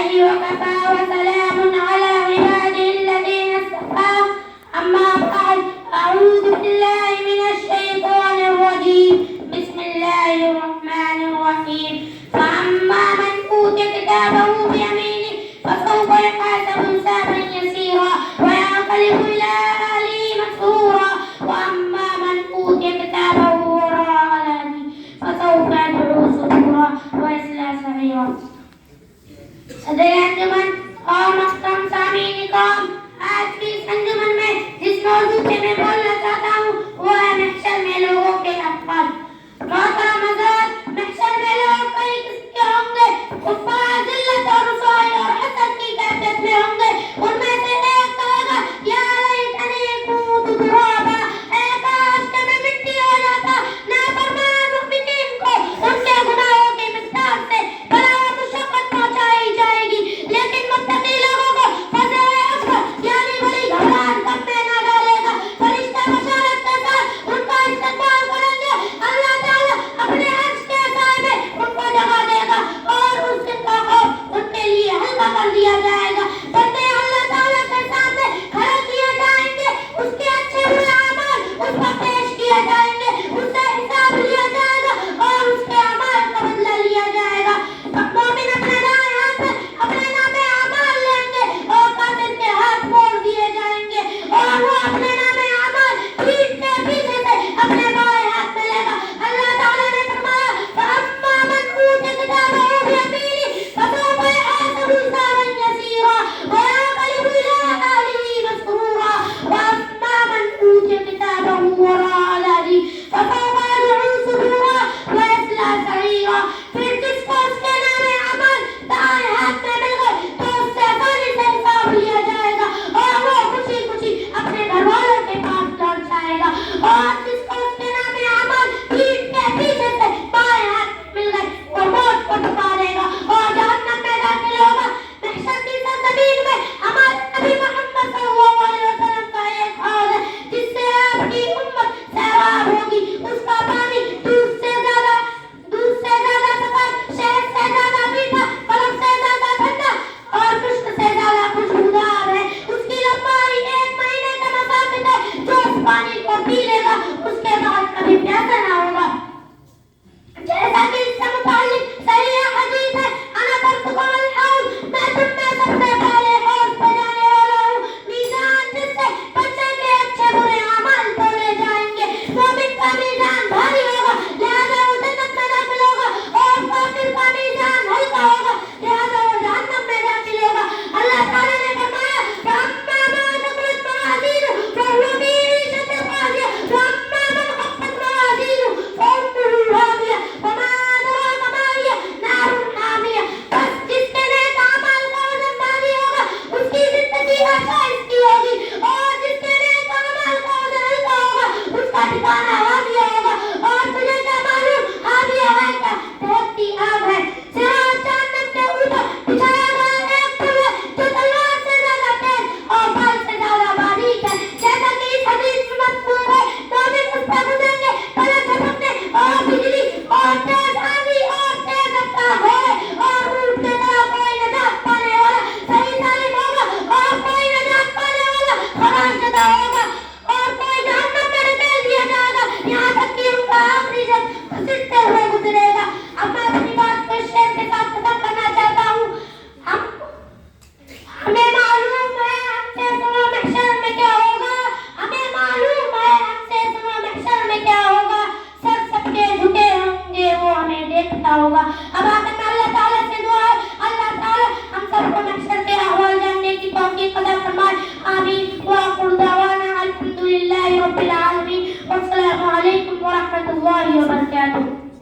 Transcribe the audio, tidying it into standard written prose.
وكفى وسلام على عباده الذين اصطفى أما بعد أعوذ بالله من الشيطان الرجيم بسم الله الرحمن الرحيم فأما من أوتي كتابه بيمينه فسوف يحاسب حسابا يسيرا وينقلب إلى أهله مسرورا وأما من أوتي كتابه وراء ظهره فسوف يدعو ثبورا ويصلى سعيرا. صدر انجمن اور محترم سامعین کرام، آج کی اس انجمن میں جس موضوع پہ میں بولنا چاہتا ہوں وہ ہے محشر میں لوگوں کے احوال. محترم حضرات، محشر میں لوگ کئی قسم کے ہوں گے، کفار ذلت اور رسوائی اور حسد کی کیفیت میں ہوں گے. ان میں سے ایک کہے گا یا لیتنی کنت ترابا، اے کاش کہ میں مٹی ہو جاتا. نافرمان مؤمنین کو ان کے گناہوں کی مقدار سے بلا مشقت پہنچائی جائے گی، لیکن متقی لوگوں کو فضل اکبر یعنی بڑی گھبراہٹ کم میں نہ ڈالے گا. فرشتے بشارت کے ساتھ ان کا استقبال کریں گے. اللہ تعالیٰ اپنے عرش کے سائے میں ان کو جگہ دے گا اور اس دن کا خوف ان کے لیے ہلکا کر دیا جائے